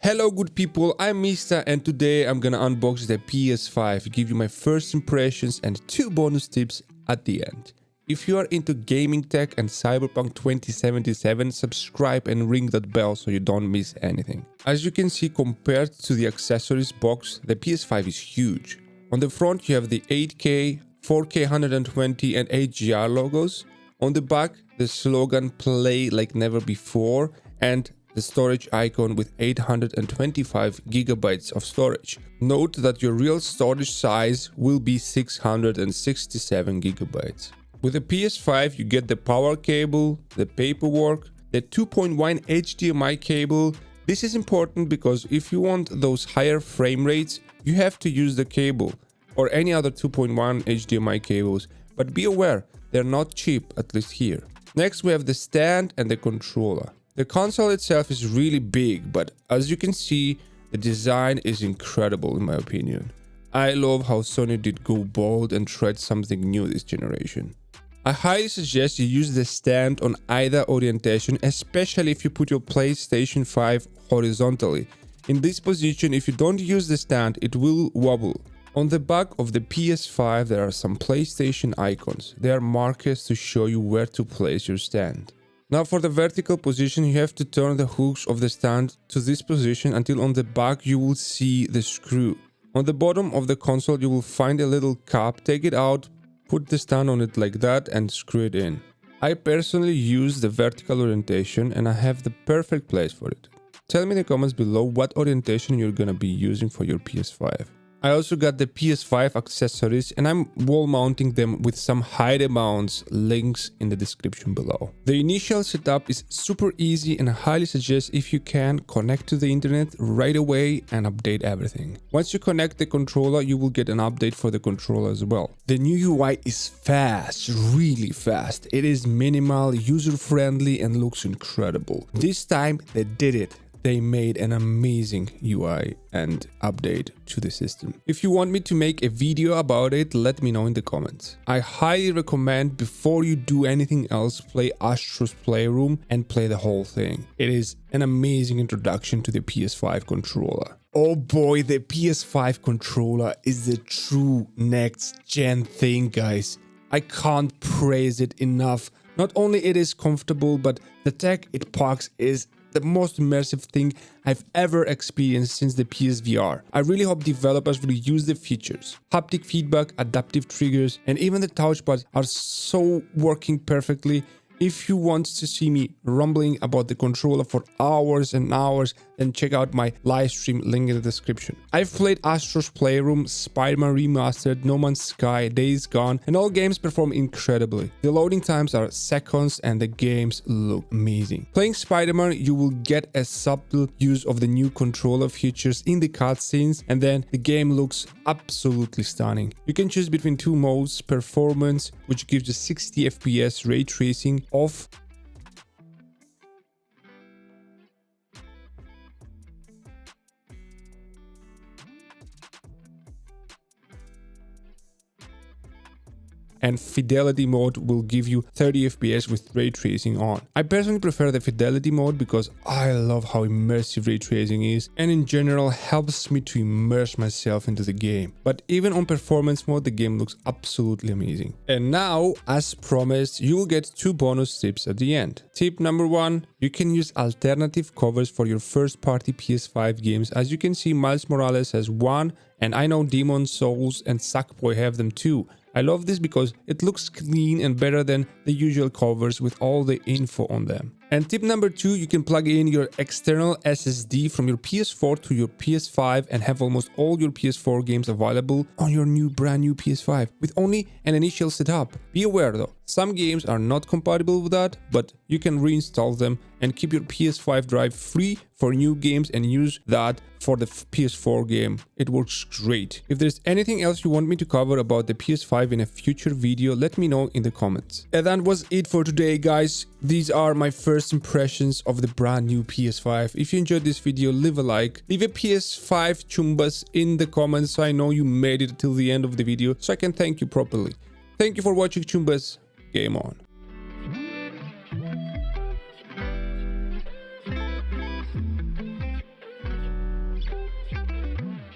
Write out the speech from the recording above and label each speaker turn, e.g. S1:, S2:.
S1: Hello good people, I'm Mista and today I'm gonna unbox the PS5, give you my first impressions and 2 bonus tips at the end. If you are into gaming tech and Cyberpunk 2077, subscribe and ring that bell so you don't miss anything. As you can see, compared to the accessories box, the PS5 is huge. On the front you have the 8K, 4K 120 and HDR logos. On the back, the slogan "Play like never before" and the storage icon with 825 gigabytes of storage. Note that your real storage size will be 667 gigabytes. With the PS5, you get the power cable, the paperwork, the 2.1 HDMI cable. This is important because if you want those higher frame rates, you have to use the cable or any other 2.1 HDMI cables. But be aware, they're not cheap, at least here. Next, we have the stand and the controller. The console itself is really big, but as you can see, the design is incredible in my opinion. I love how Sony did go bold and tried something new this generation. I highly suggest you use the stand on either orientation, especially if you put your PlayStation 5 horizontally. In this position, if you don't use the stand, it will wobble. On the back of the PS5, there are some PlayStation icons. They are markers to show you where to place your stand. Now for the vertical position, you have to turn the hooks of the stand to this position until on the back you will see the screw. On the bottom of the console you will find a little cap. Take it out, put the stand on it like that and screw it in. I personally use the vertical orientation and I have the perfect place for it. Tell me in the comments below what orientation you're gonna be using for your PS5. I also got the PS5 accessories and I'm wall mounting them with some Hdmi mounts, links in the description below. The initial setup is super easy and I highly suggest, if you can, connect to the internet right away and update everything. Once you connect the controller, you will get an update for the controller as well. The new UI is fast, really fast. It is minimal, user-friendly and looks incredible. This time they did it. They made an amazing UI and update to the system. If you want me to make a video about it, let me know in the comments. I highly recommend, before you do anything else, play Astro's Playroom and play the whole thing. It is an amazing introduction to the PS5 controller. Oh boy, the PS5 controller is the true next gen thing, guys. I can't praise it enough. Not only it is comfortable, but the tech it packs is the most immersive thing I've ever experienced since the PSVR. I really hope developers will use the features. Haptic feedback, adaptive triggers, and even the touchpad are so working perfectly. If you want to see me rumbling about the controller for hours and hours, then check out my live stream, link in the description. I've played Astro's Playroom, Spiderman Remastered, No Man's Sky, Days Gone, and all games perform incredibly. The loading times are seconds and the games look amazing. Playing Spiderman, you will get a subtle use of the new controller features in the cutscenes, and then the game looks absolutely stunning. You can choose between 2 modes: performance, which gives you 60 FPS ray tracing, off, and fidelity mode will give you 30 FPS with ray tracing on. I personally prefer the fidelity mode because I love how immersive ray tracing is and in general helps me to immerse myself into the game. But even on performance mode, the game looks absolutely amazing. And now, as promised, you will get 2 bonus tips at the end. Tip number 1, you can use alternative covers for your first party PS5 games. As you can see, Miles Morales has one, and I know Demon's Souls and Sackboy have them too. I love this because it looks clean and better than the usual covers with all the info on them. And tip number 2, you can plug in your external SSD from your PS4 to your PS5 and have almost all your PS4 games available on your brand new PS5 with only an initial setup. Be aware though, some games are not compatible with that, but you can reinstall them and keep your PS5 drive free for new games and use that for the PS4 game. It works great. If there's anything else you want me to cover about the PS5 in a future video, let me know in the comments. And that was it for today, guys. These are my first impressions of the brand new PS5. If you enjoyed this video, leave a like, leave a PS5 chumbas in the comments so I know you made it till the end of the video, so I can thank you properly. Thank you for watching, chumbas. Game on.